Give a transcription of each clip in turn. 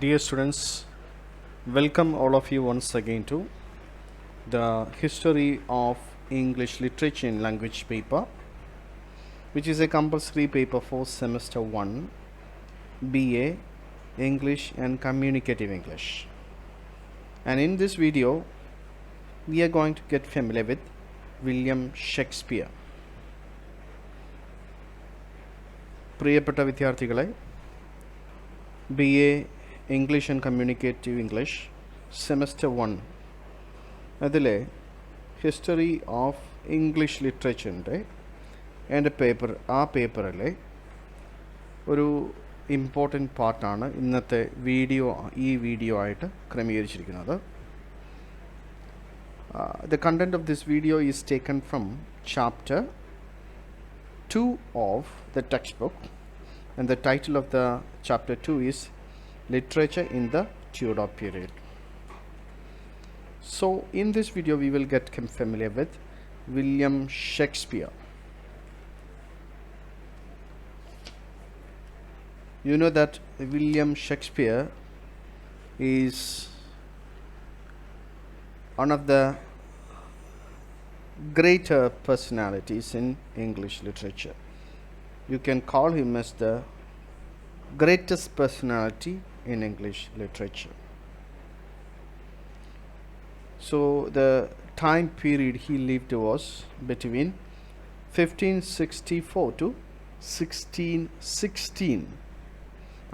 Dear students, welcome all of you once again to the History of English Literature and Language paper, which is a compulsory paper for semester 1, BA English and Communicative English. And in this video, we are going to get familiar with William Shakespeare. പ്രിയപ്പെട്ട വിദ്യാർത്ഥികളെ, BA English and Communicative English Semester 1 അതിലെ history of English ലിറ്ററേച്ചറിൻ്റെ എൻ്റെ പേപ്പറിലെ ഒരു important പാർട്ടാണ് ഇന്നത്തെ ഈ video ആയിട്ട് ക്രമീകരിച്ചിരിക്കുന്നത്. The content of this video is taken from chapter 2 of the textbook, and the title of the chapter 2 is Literature in the Tudor Period. So in this video we will get familiar with William Shakespeare. You know that William Shakespeare is one of the greater personalities in English literature. You can call him as the greatest personality in English literature. So the time period he lived was between 1564 to 1616.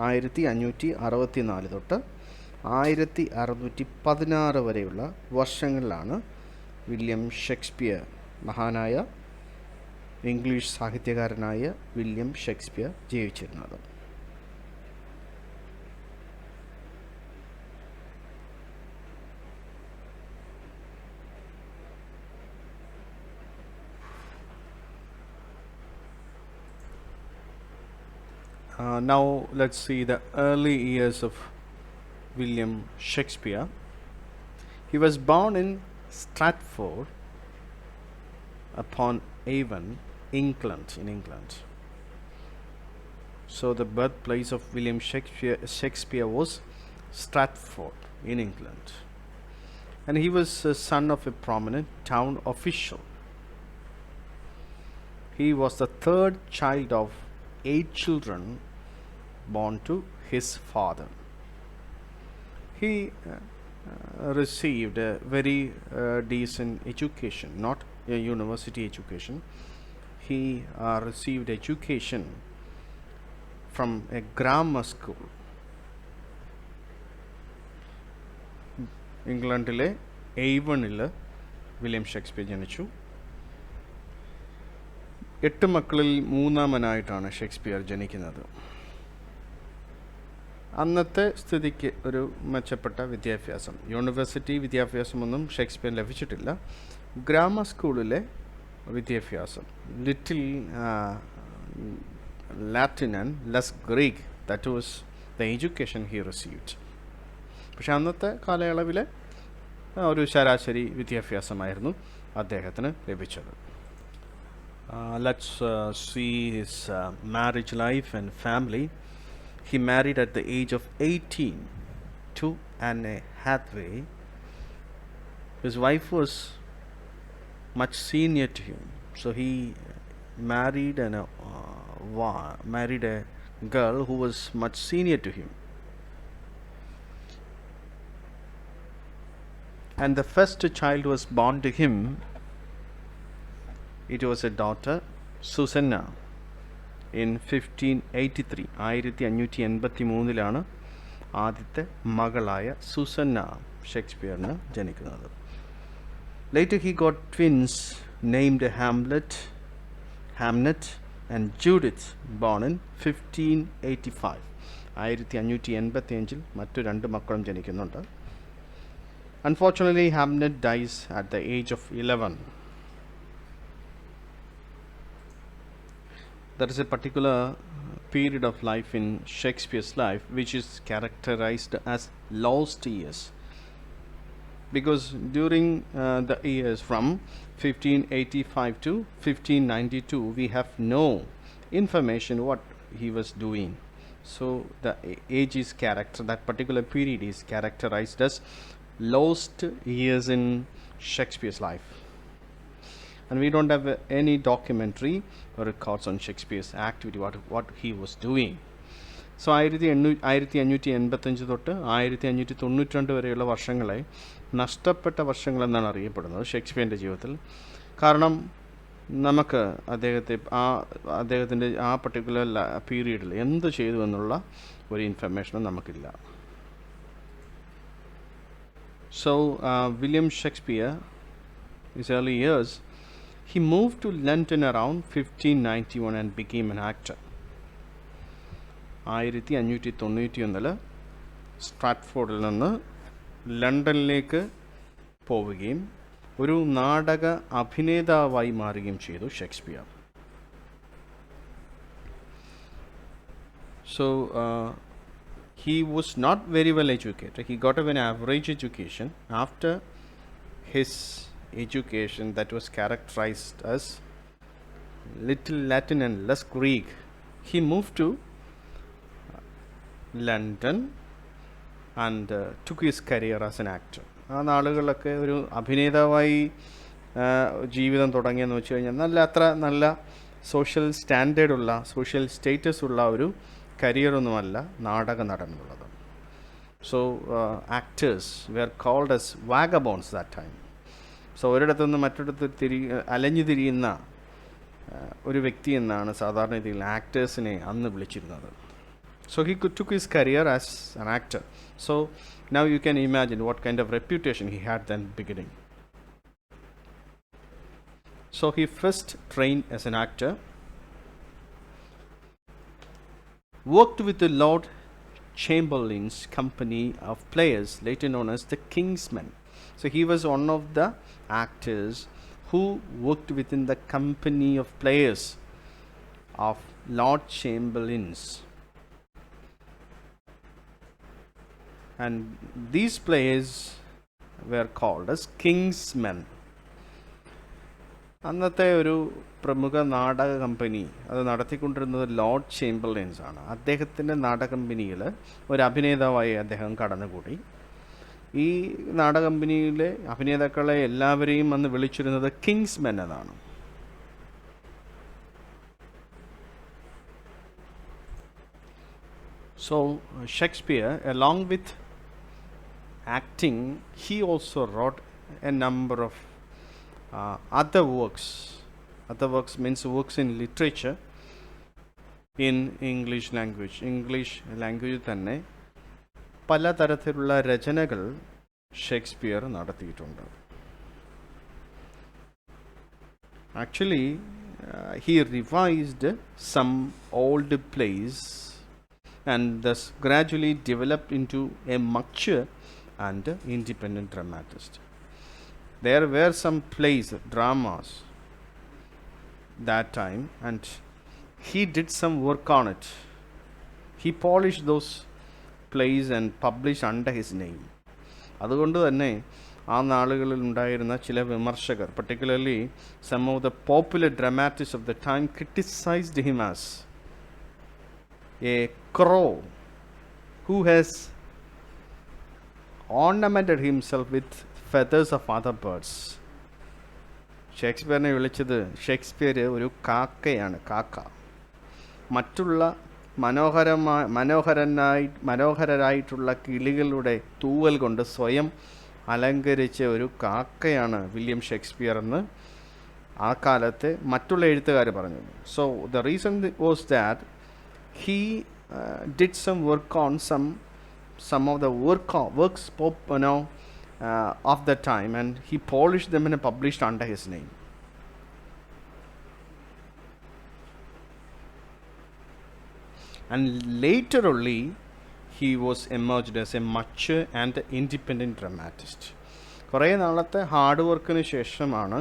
1564 തൊട്ട് 1616 വരെയുള്ള വർഷങ്ങളിലാണ് William Shakespeare, മഹാനായ English സാഹിത്യകാരനായ William Shakespeare ജീവിച്ചിരുന്നത്. Now let's see the early years of William Shakespeare. He was born in Stratford-Upon, Avon, England. So the birthplace of William Shakespeare was Stratford in England, and he was a son of a prominent town official. He was the third child of 8 children born to his father. He received a very decent education, not a university education. He received education from a grammar school. ഇംഗ്ലണ്ടിലെ ഏവണിൽ William Shakespeare ജനിച്ചു. 8 മക്കളിൽ മൂന്നാമനായിട്ടാണ് Shakespeare ജനിക്കുന്നത്. അന്നത്തെ സ്ഥിതിക്ക് ഒരു മെച്ചപ്പെട്ട വിദ്യാഭ്യാസം, university വിദ്യാഭ്യാസമൊന്നും Shakespeare ലഭിച്ചിട്ടില്ല. ഗ്രാമർ സ്കൂളിലെ വിദ്യാഭ്യാസം, little Latin and less Greek, that was the education he received. പക്ഷെ അന്നത്തെ കാലയളവിലെ ഒരു ശരാശരി വിദ്യാഭ്യാസമായിരുന്നു അദ്ദേഹത്തിന് ലഭിച്ചത്. Let's see his marriage life and family. He married at the age of 18 to Anne Hathaway. His wife was much senior to him, so he married a girl who was much senior to him. And the first child was born to him. It was a daughter, Susanna, in 1583. 1583 ആദ്യത്തെ മകളായ സുസന്ന ഷേക്സ്പിയറിന് ജനിക്കുന്നത്. Later he got twins named Hamlet and Judith, born in 1585. 1585 മറ്റു 2 മക്കളും ജനിക്കുന്നുണ്ട്. Unfortunately, Hamlet dies at the age of 11. There is a particular period of life in Shakespeare's life which is characterized as lost years, because during the years from 1585 to 1592 we have no information what he was doing. So the age is character, that particular period is characterized as lost years in Shakespeare's life. And we don't have any documentary or records on Shakespeare's activity, what he was doing. So 1585 തൊട്ട് 1592 വരെയുള്ള വർഷങ്ങളെ നഷ്ടപ്പെട്ട വർഷങ്ങളെന്നാണ് അറിയപ്പെടുന്നത് ഷേക്സ്പിയറിൻ്റെ ജീവിതത്തിൽ. കാരണം നമുക്ക് അദ്ദേഹത്തിൻ്റെ ആ particular പീരീഡിൽ എന്ത് ചെയ്തു എന്നുള്ള ഒരു ഇൻഫർമേഷനും നമുക്കില്ല. So William Shakespeare, his early years, he moved to London around 1591 and became an actor. 1591 സ്ട്രാറ്റ്ഫോർഡിൽ നിന്ന് ലണ്ടനിലേക്ക് പോവുകയും ഒരു നാടക അഭിനേതാവായി മാറുകയും ചെയ്തു Shakespeare. So he was not very well educated. He got an average education. After his education that was characterized as little Latin and less Greek, he moved to London and took his career as an actor. ആ നാളുകളിലൊക്കെ ഒരു അഭിനേതാവായി ജീവിതം തുടങ്ങിയെന്ന് വെച്ച് കഴിഞ്ഞാൽ അത്ര നല്ല social സ്റ്റാൻഡേർഡുള്ള, social status ഉള്ള ഒരു കരിയറൊന്നുമല്ല നാടക നടനുള്ളത്. So actors were called as vagabonds that time. So ഒരിടത്തുനിന്ന് മറ്റൊരിടത്ത് അലഞ്ഞു തിരിയുന്ന ഒരു വ്യക്തി എന്നാണ് സാധാരണ രീതിയിൽ ആക്ടേഴ്സിനെ അന്ന് വിളിച്ചിരുന്നത്. So he took his career as an actor. So now you can imagine what kind of reputation he had then beginning. So he first trained as an actor, worked with the Lord Chamberlain's company of players, later known as the King's Men. So he was one of the actors who worked within the company of players of Lord Chamberlain's. And these players were called as King's Men. അന്നത്തെ ഒരു പ്രമുഖ നാടക company അത് നടത്തിക്കൊണ്ടിരുന്നത് Lord ചേംബർലൈൻസ് ആണ്. അദ്ദേഹത്തിൻ്റെ നാടക കമ്പനിയിൽ ഒരു അഭിനേതാവായി അദ്ദേഹം കടന്നുകൂടി. ഈ നാടക കമ്പനിയിലെ അഭിനേതാക്കളെ എല്ലാവരെയും അന്ന് വിളിച്ചിരുന്നത് കിങ്സ് മെൻ എന്നാണ്. So Shakespeare, along with acting, he also wrote a number of other works. Other works means works in literature in English language. English language തന്നെ പലതരത്തിലുള്ള രചനകൾ ഷേക്സ്പിയർ നടത്തിയിട്ടുണ്ട്. Actually, he revised some old plays and thus gradually developed into a mature and independent dramatist. There were some plays, dramas that time, and he did some work on it. He polished those plays and published under his name. അതുകൊണ്ട് തന്നെ ആ നാളുകളിൽ ഉണ്ടായിരുന്ന ചില വിമർശകർ, particularly some of the popular dramatists of the time, criticized him as a crow who has ornamented himself with feathers of other birds. ഷേക്സ്പിയറിനെ വിളിച്ചത് Shakespeare ഒരു കാക്കയാണ്, കാക്ക. മറ്റുള്ള മനോഹരരായിട്ടുള്ള കിളികളുടെ തൂവൽ കൊണ്ട് സ്വയം അലങ്കരിച്ച ഒരു കാക്കയാണ് വില്യം ഷേക്സ്പിയർ എന്ന് ആ കാലത്തെ മറ്റുള്ള എഴുത്തുകാർ പറഞ്ഞു. So the reason was that he did some work on some of the works of the time, and he polished them and published under his name. And later only he was emerged as a mature and independent dramatist. കുറേ നാളത്തെ hard വർക്കിന് ശേഷമാണ്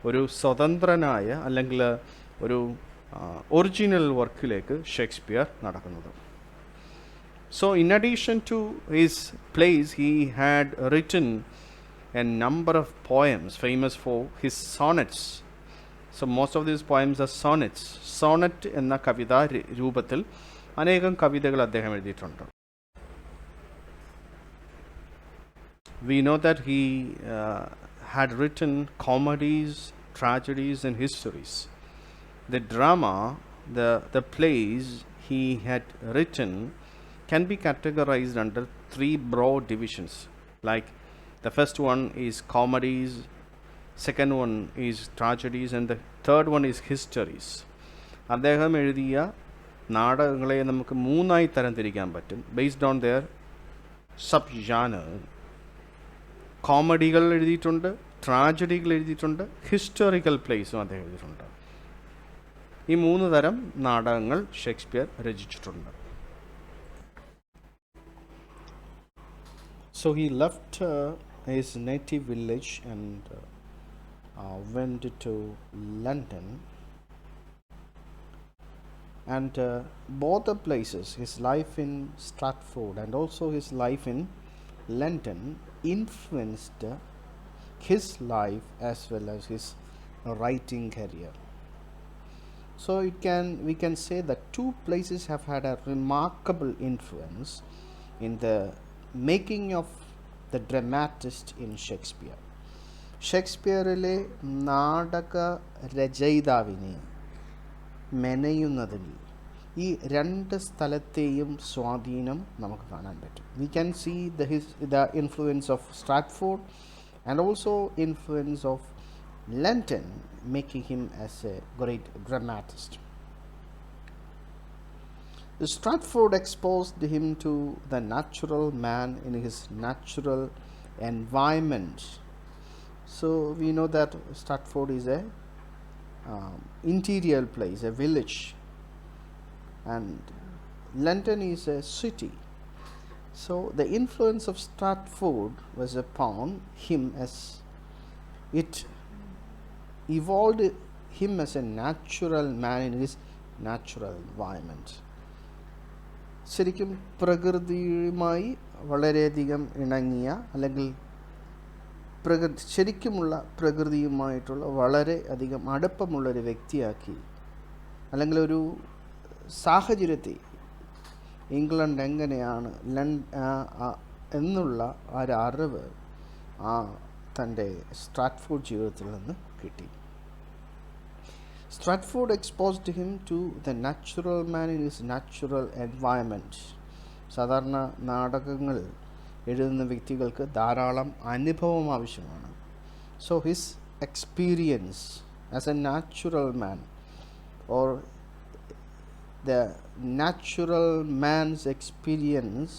ഒരു സ്വതന്ത്രനായ അല്ലെങ്കിൽ ഒരു original വർക്കിലേക്ക് Shakespeare നടക്കുന്നത്. So in addition to his plays, he had written a number of poems famous for his sonnets. So most of these poems are sonnets. Sonnet എന്ന കവിതാ രൂപത്തിൽ അനേകം കവിതകൾ അദ്ദേഹം എഴുതിയിട്ടുണ്ട്. We know that he had written comedies, tragedies, and histories. The drama, the plays he had written can be categorized under three broad divisions. Like the first one is comedies, second one is tragedies, and the third one is histories. അദ്ദേഹം എഴുതിയ നാടകങ്ങളെ നമുക്ക് മൂന്നായി തരംതിരിക്കാൻ പറ്റും based on their sub genre. കോമഡികൾ എഴുതിയിട്ടുണ്ട്, ട്രാജഡികൾ എഴുതിയിട്ടുണ്ട്, ഹിസ്റ്റോറിക്കൽ പ്ലേസും അദ്ദേഹം എഴുതിയിട്ടുണ്ട്. ഈ മൂന്ന് തരം നാടകങ്ങൾ ഷേക്സ്പിയർ രചിച്ചിട്ടുണ്ട്. So he left his native village and went to London, and both the places, his life in Stratford and also his life in London, influenced his life as well as his writing career. So we can say that two places have had a remarkable influence in the making of the dramatist in Shakespeare. ഷേക്സ്പിയറിലെ നാടക രചയിതാവിനെ മെനയുന്നതിൽ ഈ രണ്ട് സ്ഥലത്തെയും സ്വാധീനം നമുക്ക് കാണാൻ പറ്റും. We can see the influence of Stratford and also influence of London, making him as a great dramatist. Stratford exposed him to the natural man in his natural environment. So we know that Stratford is a interior place, a village, and London is a city. So the influence of Stratford was upon him as it evolved him as a natural man in his natural environment. ശരിക്കും പ്രകൃതിയുമായി വളരെയധികം ഇണങ്ങിയ അല്ലെങ്കിൽ ശരിക്കുമുള്ള പ്രകൃതിയുമായിട്ടുള്ള വളരെ അധികം അടുപ്പമുള്ളൊരു വ്യക്തിയാക്കി, അല്ലെങ്കിൽ ഒരു സാഹചര്യത്തെ ഇംഗ്ലണ്ട് എങ്ങനെയാണ് എന്നുള്ള ഒരറിവ് തൻ്റെ സ്ട്രാറ്റ്ഫോർഡ് ജീവിതത്തിൽ നിന്ന് കിട്ടി. Stratford exposed him to the natural man in his natural environment. സാധാരണ നാടകങ്ങൾ എഴുതുന്ന വ്യക്തികൾക്ക് ധാരാളം അനുഭവം ആവശ്യമാണ്. So his experience as a natural man, or the natural man's experience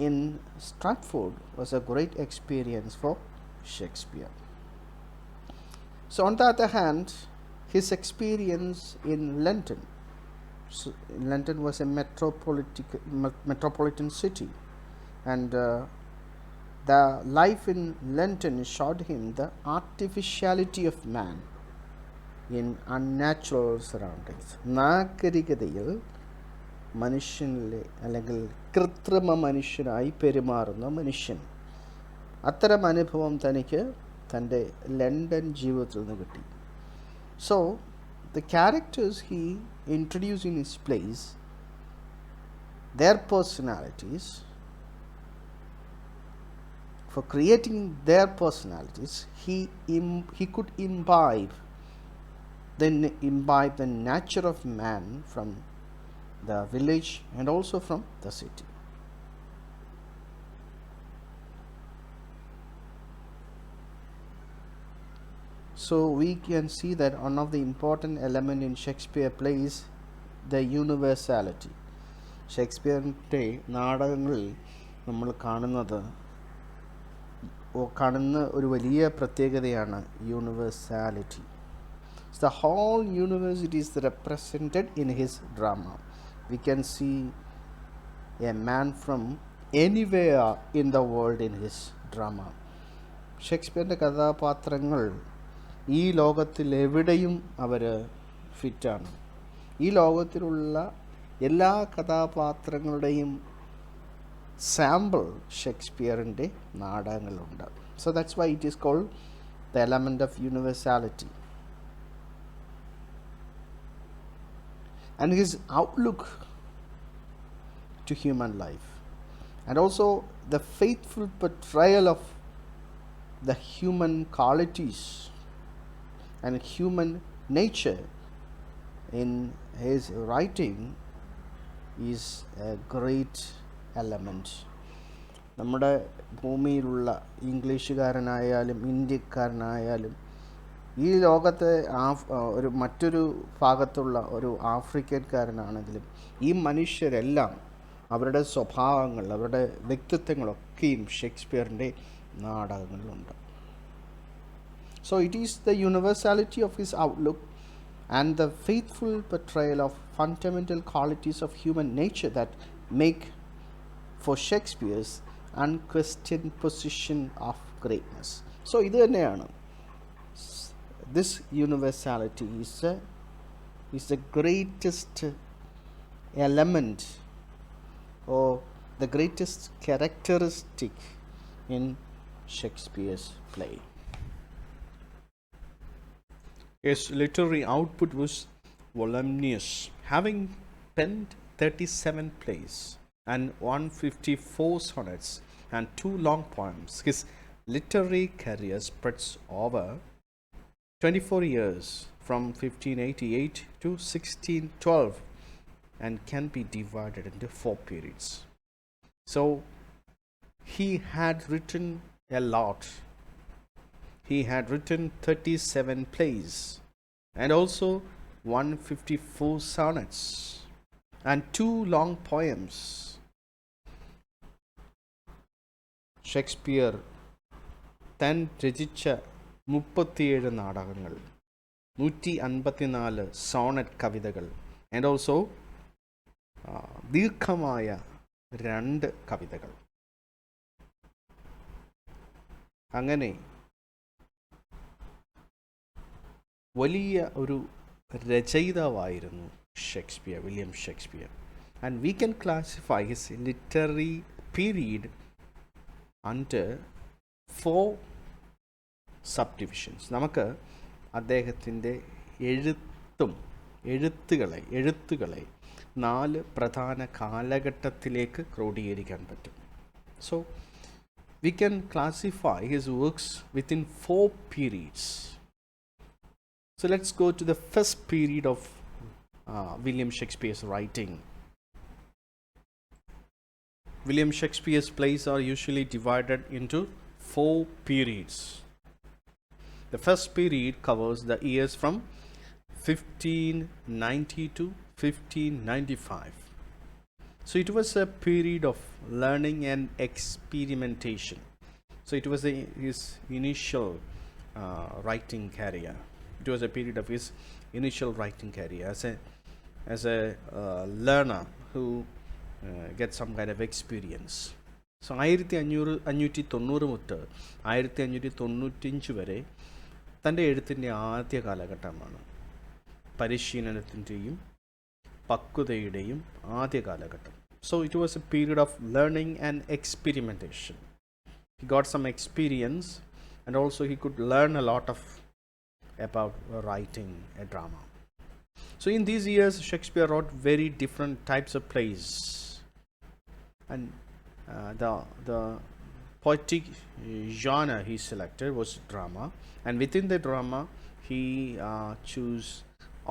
in Stratford was a great experience for Shakespeare. So on the other hand, his experience in London, London was a metropolitan city, and the life in London showed him the artificiality of man in unnatural surroundings. നാഗരികതയിൽ മനുഷ്യനിലെ അല്ലെങ്കിൽ കൃത്രിമ മനുഷ്യനായി പെരുമാറുന്ന മനുഷ്യൻ, അത്തരം അനുഭവം തനിക്ക് തൻ്റെ London ജീവിതത്തിൽ നിന്ന് കിട്ടി. So the characters he introduced in his plays, their personalities, for creating their personalities, he could imbibe the nature of man from the village and also from the city. So we can see that one of the important element in Shakespeare plays the universality. ഷേക്സ്പിയറിൻ്റെ നാടകങ്ങളിൽ നമ്മൾ കാണുന്ന ഒരു വലിയ പ്രത്യേകതയാണ് universality. The whole universe is represented in his drama. We can see a man from anywhere in the world in his drama. ഷേക്സ്പിയറിൻ്റെ കഥാപാത്രങ്ങൾ ഈ ലോകത്തിൽ എവിടെയും അവർ ഫിറ്റാണ്. ഈ ലോകത്തിലുള്ള എല്ലാ കഥാപാത്രങ്ങളുടെയും sample ഷേക്സ്പിയറിൻ്റെ നാടകങ്ങളുണ്ട്. So that's why it is called the element of universality. and his outlook to human life, and also the faithful portrayal of the human qualities and human nature in his writing is a great element. നമ്മുടെ ഭൂമിയിലുള്ള ഇംഗ്ലീഷുകാരനായാലും ഇന്ത്യക്കാരനായാലും ഈ ലോകത്തെ ഒരു മറ്റൊരു ഭാഗത്തുള്ള ഒരു ആഫ്രിക്കൻകാരനാണെങ്കിലും ഈ മനുഷ്യരെല്ലാം അവരുടെ സ്വഭാവങ്ങൾ, അവരുടെ വ്യക്തിത്വങ്ങളൊക്കെയും ഷേക്സ്പിയറിൻ്റെ നാടകങ്ങളിലുണ്ട്. So it is the universality of his outlook and the faithful portrayal of fundamental qualities of human nature that make for Shakespeare's unquestioned position of greatness. So ഇത് തന്നെയാണ്, this universality is the greatest element or the greatest characteristic in Shakespeare's play. His literary output was voluminous, having penned 37 plays and 154 sonnets and 2 long poems. His literary career spreads over 24 years from 1588 to 1612 and can be divided into 4 periods. So he had written a lot. He had written 37 plays and also 154 sonnets and 2 long poems. Shakespeare താൻ രചിച്ച 37 നാടകങ്ങൾ, 154 Sonet കവിതകൾ and also ദീർഘമായ 2 കവിതകൾ. അങ്ങനെ വലിയ ഒരു രചയിതാവായിരുന്നു Shakespeare, William Shakespeare. And we can classify his literary period under 4 subdivisions. നമുക്ക് അദ്ദേഹത്തിൻ്റെ എഴുത്തുകളെ 4 പ്രധാന കാലഘട്ടത്തിലേക്ക് ക്രോഡീകരിക്കാൻ പറ്റും. So we can classify his works within 4 periods. So let's go to the first period of William Shakespeare's writing. William Shakespeare's plays are usually divided into 4 periods. The first period covers the years from 1590 to 1595. So it was a period of learning and experimentation. So it was his initial writing career. It was a period of his initial writing career as a learner who gets some kind of experience. So 1590 മുതൽ 1595 വരെ തൻ്റെ എഴുത്തിൻ്റെ ആദ്യ കാലഘട്ടമാണ്. പരിശീലനത്തിൻ്റെയും പക്വതയുടെയും ആദ്യ കാലഘട്ടം. So it was a period of learning and experimentation. He got some experience and also he could learn a lot about writing a drama. So in these years Shakespeare wrote very different types of plays, and the poetic genre he selected was drama, and within the drama he chose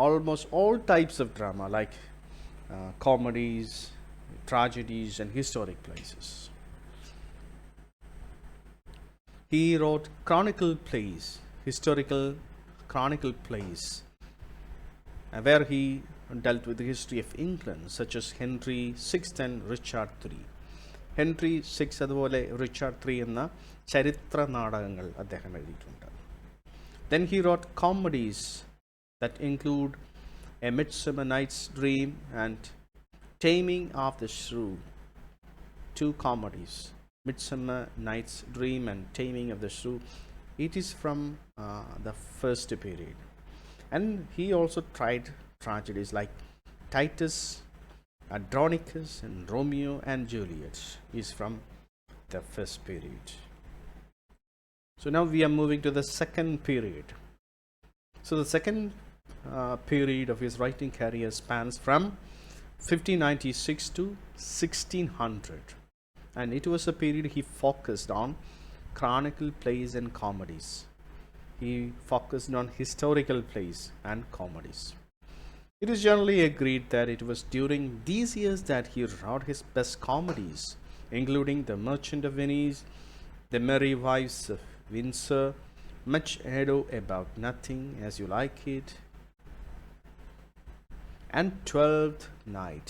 almost all types of drama like comedies, tragedies and historic plays. He wrote chronicle plays, historical chronicle plays, where he dealt with the history of England, such as Henry VI and Richard III. Henry VI അതുപോലെ Richard III എന്ന ചരിത്ര നാടകങ്ങൾ അദ്ദേഹം എഴുതിയിട്ടുണ്ട്. Then he wrote comedies that include A Midsummer Night's Dream and Taming of the Shrew. 2 comedies, Midsummer Night's Dream and Taming of the Shrew. It is from the first period. And he also tried tragedies like Titus, Andronicus and Romeo and Juliet is from the first period. So now we are moving to the second period. So the second period of his writing career spans from 1596 to 1600, and it was a period he focused on chronicle plays and comedies. He focused on historical plays and comedies. It is generally agreed that it was during these years that he wrote his best comedies, including The Merchant of Venice, The Merry Wives of Windsor, Much Ado About Nothing, As You Like It, and Twelfth Night.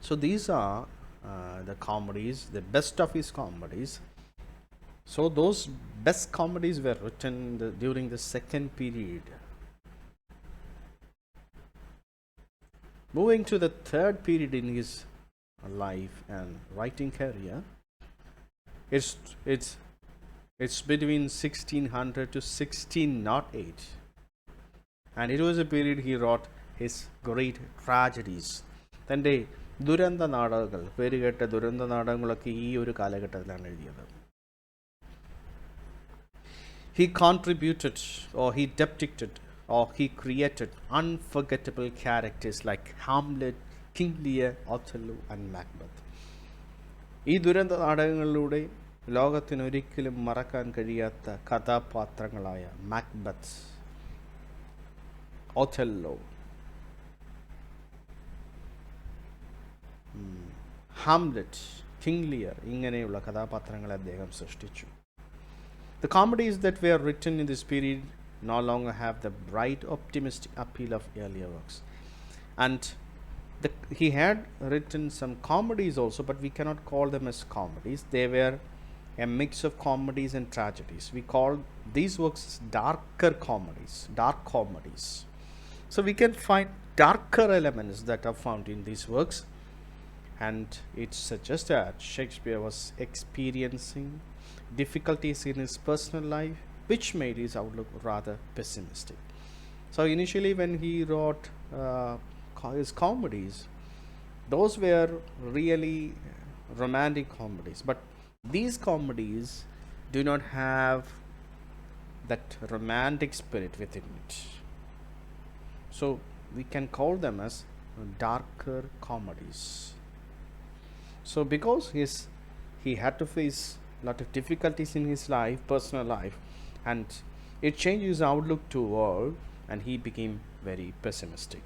So these are the comedies, the best of his comedies. So those best comedies were written during the second period. Moving to the third period in his life and writing career, it's between 1600 to 1608, and it was a period he wrote his great tragedies. തൻ്റെ ദുരന്ത നാടകങ്ങൾ, പേരുകേട്ട ദുരന്ത നാടകങ്ങളൊക്കെ ഈ ഒരു കാലഘട്ടത്തിലാണ് എഴുതിയത്. He contributed, or he depicted, or he created unforgettable characters like Hamlet, King Lear, Othello, and Macbeth. ഈ ദുരന്ത നാടകങ്ങളിലൂടെ ലോകത്തിനൊരിക്കലും മറക്കാൻ കഴിയാത്ത കഥാപാത്രങ്ങളായ Macbeth, Othello, Hamlet, king Lear ഇങ്ങനെയുള്ള കഥാപാത്രങ്ങളെ അദ്ദേഹം സൃഷ്ടിച്ചു. The comedies that were written in this period no longer have the bright, optimistic appeal of earlier works. And he had written some comedies also, but we cannot call them as comedies. They were a mix of comedies and tragedies. We call these works darker comedies, dark comedies. So we can find darker elements that are found in these works, and it suggests that Shakespeare was experiencing difficulties in his personal life, which made his outlook rather pessimistic. So initially when he wrote his comedies, those were really romantic comedies, but these comedies do not have that romantic spirit within it, so we can call them as darker comedies. So because he had to face a lot of difficulties in his life, personal life, and it changed his outlook to world, and he became very pessimistic.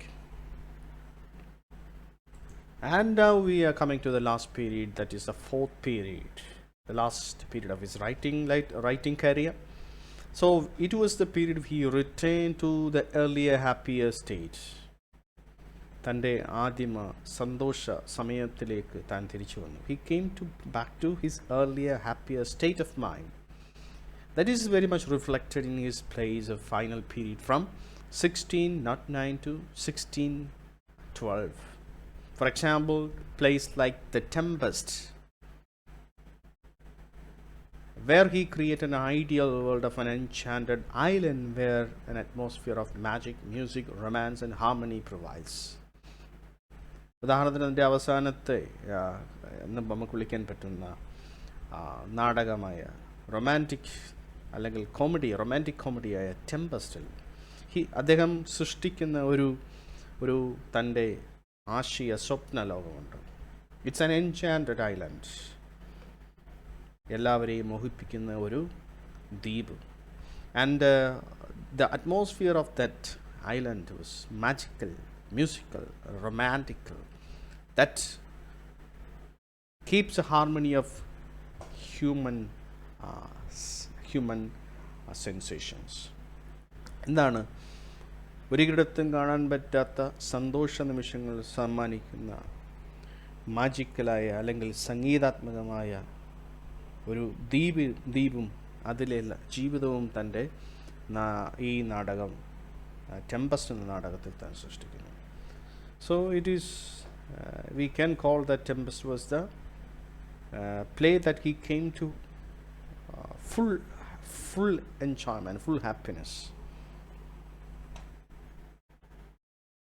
And now we are coming to the last period, that is the fourth period, the last period of his writing career. So it was the period he returned to the earlier happier state. തൻ്റെ ആദിമ സന്തോഷ സമയത്തിലേക്ക് താൻ തിരിച്ചു വന്നു. He came back to his earlier happier state of mind. That is very much reflected in his plays of final period from 1609 to 1612. For example, plays like The Tempest, where he created an ideal world of an enchanted island where an atmosphere of magic, music, romance, and harmony prevails. ഉദാഹരണത്തിന് അതിൻ്റെ അവസാനത്തെ നമുക്ക് വിളിക്കാൻ പറ്റുന്ന നാടകമായ romantic അല്ലെങ്കിൽ romantic കോമഡിയായ ടെമ്പസ്റ്റിൽ അദ്ദേഹം സൃഷ്ടിക്കുന്ന ഒരു തൻ്റെ ആശയ സ്വപ്ന ലോകമുണ്ട്. ഇറ്റ്സ് ആൻ എൻചാൻറ്റഡ് ഐലൻഡ്, എല്ലാവരെയും മോഹിപ്പിക്കുന്ന ഒരു ദ്വീപ്. And the atmosphere of that island was magical, musical, romantical, that keeps a harmony of human sensations. എന്താണ് ഒരിടത്തും കാണാൻ പറ്റാത്ത സന്തോഷ നിമിഷങ്ങൾ സമ്മാനിക്കുന്ന മാജിക്കലായ അല്ലെങ്കിൽ സംഗീതാത്മകമായ ഒരു ദ്വീപും അതിലെ ജീവിതവും തൻ്റെ ഈ നാടകം ടെമ്പസ്റ്റ് എന്ന നാടകത്തിൽ താൻ സൃഷ്ടിക്കുന്നു. So it is, we can call that Tempest was the play that he came to full enjoyment, full happiness.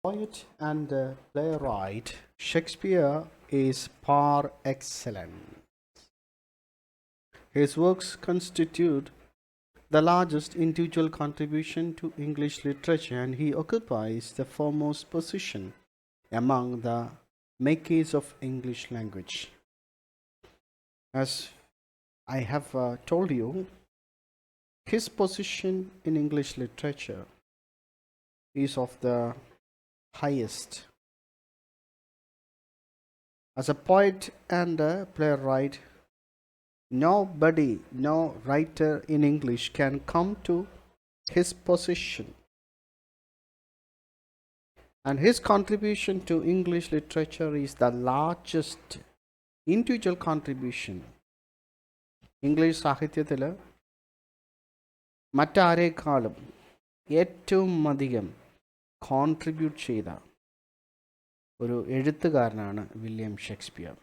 Poet and playwright, Shakespeare is par excellence. His works constitute the largest individual contribution to English literature, and he occupies the foremost position among the makers of English language. As I have told you, his position in English literature is of the highest. As a poet and a playwright, nobody, no writer in English can come to his position. And his contribution to English literature is the largest individual contribution. English സാഹിത്യത്തിൽ മറ്റാരേക്കാളും ഏറ്റവും അധികം contribute ചെയ്ത ഒരു എഴുത്തുകാരനാണ് William Shakespeare.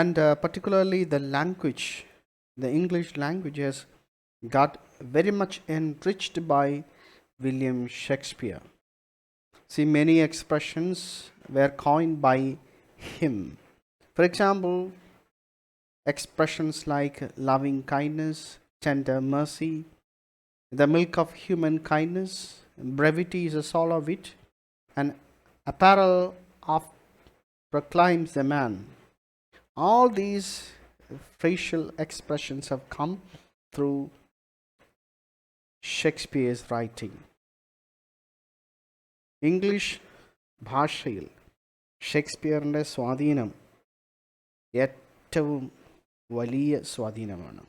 And particularly the language, the English language has got very much enriched by William Shakespeare. See, many expressions were coined by him. For example, expressions like loving kindness, tender mercy, the milk of human kindness, brevity is a soul of wit, and apparel of proclaims the man. All these facial expressions have come through Shakespeare's writing. English ഭാഷയിൽ ഷേക്സ്പിയറിൻ്റെ സ്വാധീനം ഏറ്റവും വലിയ സ്വാധീനമാണ്.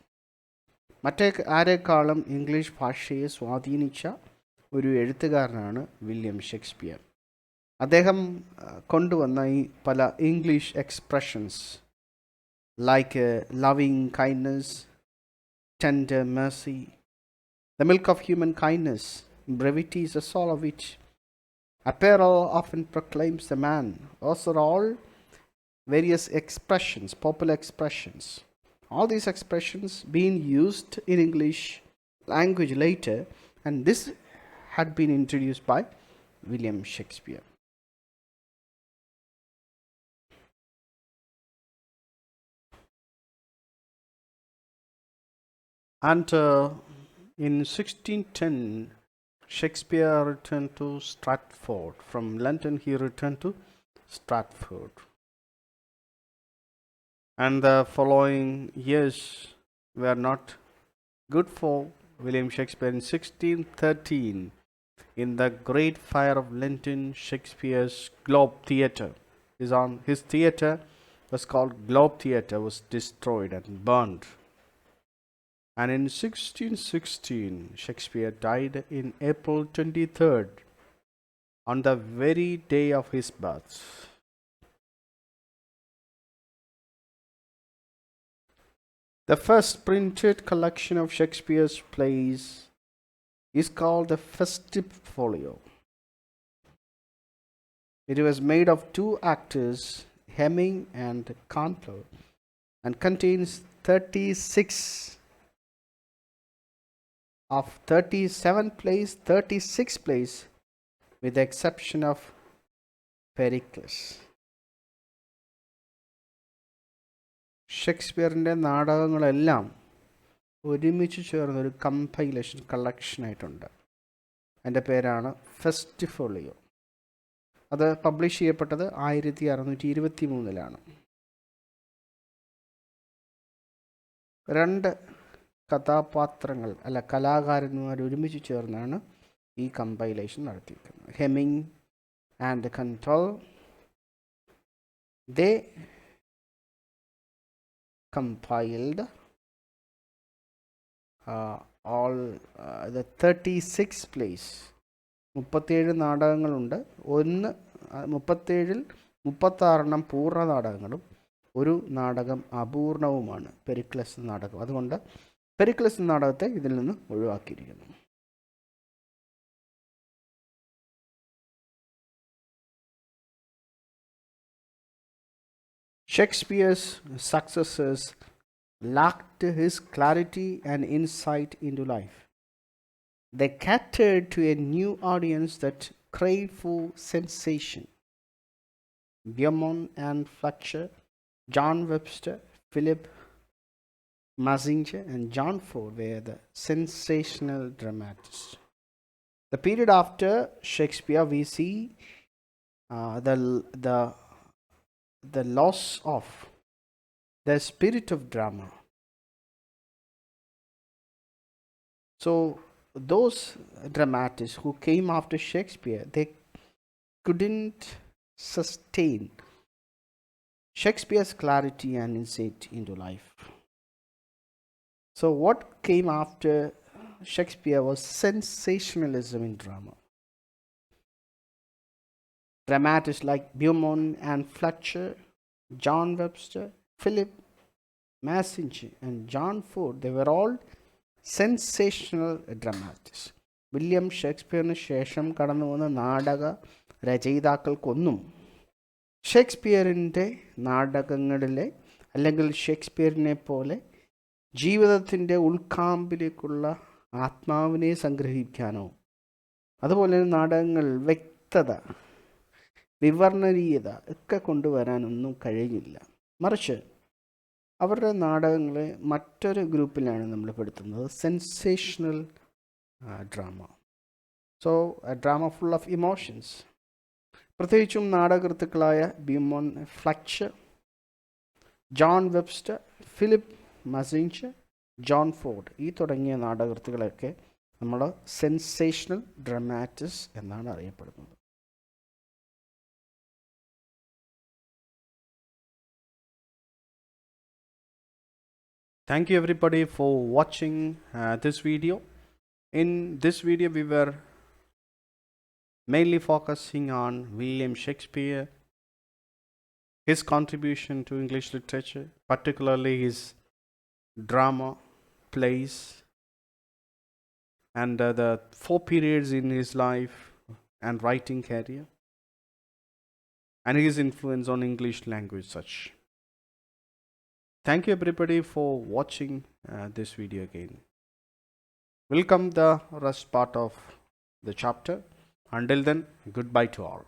ആരെക്കാളും English ഭാഷയെ സ്വാധീനിച്ച ഒരു എഴുത്തുകാരനാണ് William Shakespeare. അദ്ദേഹം കൊണ്ടുവന്ന ഈ പല English expressions like loving kindness, tender mercy, the milk of human kindness, brevity is the soul of it, apparel often proclaims the man. Those are all various expressions, popular expressions. All these expressions being used in English language later, and this had been introduced by William Shakespeare. And in 1610, Shakespeare returned to Stratford. From London, he returned to Stratford. And the following years were not good for William Shakespeare. In 1613, in the Great Fire of London, Shakespeare's Globe Theatre his theatre was called Globe Theatre, was destroyed and burned. And in 1616, Shakespeare died in April 23rd, on the very day of his birth. The first printed collection of Shakespeare's plays is called the Festive Folio. It was made of 2 actors, Hemming and Chronicle, and contains 37 plays, 36 plays, with the exception of Pericles. ഷേക്സ്പിയറിൻ്റെ നാടകങ്ങളെല്ലാം ഒരുമിച്ച് ചേർന്നൊരു compilation കളക്ഷനായിട്ടുണ്ട്. അതിൻ്റെ പേരാണ് fest folio. അത് publish ചെയ്യപ്പെട്ടത് 1623 2 കഥാപാത്രങ്ങൾ കലാകാരന്മാർ ഒരുമിച്ച് ചേർന്നാണ് ഈ കമ്പൈലേഷൻ നടത്തിയിരിക്കുന്നത്. Heminges and Condell, they compiled all the 36 plays. 37 നാടകങ്ങളുണ്ട്. 37-ൽ 36 പൂർണ്ണ നാടകങ്ങളും ഒരു നാടകം അപൂർണവുമാണ്, പെരിക്ലസ് നാടകം. അതുകൊണ്ട് പെരിക്ലസ് നാടകത്തെ ഇതിൽ നിന്ന് ഒഴിവാക്കിയിരിക്കുന്നു. Shakespeare's successors lacked his clarity and insight into life. They catered to a new audience that craved for sensation. Beaumont and Fletcher, John Webster, Philip Massinger, and John Ford were the sensational dramatists. The period after Shakespeare, we see the loss of the spirit of drama. So those dramatists who came after Shakespeare, they couldn't sustain Shakespeare's clarity and insight into life. So what came after Shakespeare was sensationalism in drama. Dramatists like Beaumont and Fletcher, John Webster, Philip Massinger, and John Ford, they were all sensational dramatists. William ഷേക്സ്പിയറിന് ശേഷം കടന്നു വന്ന നാടക രചയിതാക്കൾക്കൊന്നും ഷേക്സ്പിയറിൻ്റെ നാടകങ്ങളിലെ അല്ലെങ്കിൽ ഷേക്സ്പിയറിനെ പോലെ ജീവിതത്തിൻ്റെ ഉൾക്കാമ്പിലേക്കുള്ള ആത്മാവിനെ സംഗ്രഹിക്കാനോ അതുപോലെ നാടകങ്ങൾ വ്യക്തത വിവരണീയത ഒക്കെ കൊണ്ടുവരാനൊന്നും കഴിഞ്ഞില്ല. മറിച്ച് അവരുടെ നാടകങ്ങളെ മറ്റൊരു ഗ്രൂപ്പിലാണ് നമ്മൾ പെടുത്തുന്നത്, sensational drama. So a drama full of emotions. പ്രത്യേകിച്ചും നാടകകൃത്തുക്കളായ Beaumont Fletcher, John Webster, Philip Massinger, John Ford, ഈ തുടങ്ങിയ നാടകകൃത്തുക്കളെയൊക്കെ നമ്മൾ സെൻസേഷണൽ ഡ്രാമാറ്റിസ്റ്റ് എന്നാണ് അറിയപ്പെടുന്നത്. Thank you everybody for watching this video. In this video we were mainly focusing on William Shakespeare, his contribution to English literature, particularly his drama plays, and the 4 periods in his life and writing career, and his influence on English language such. Thank you everybody for watching this video again. We'll come the rest part of the chapter. Until then, goodbye to all.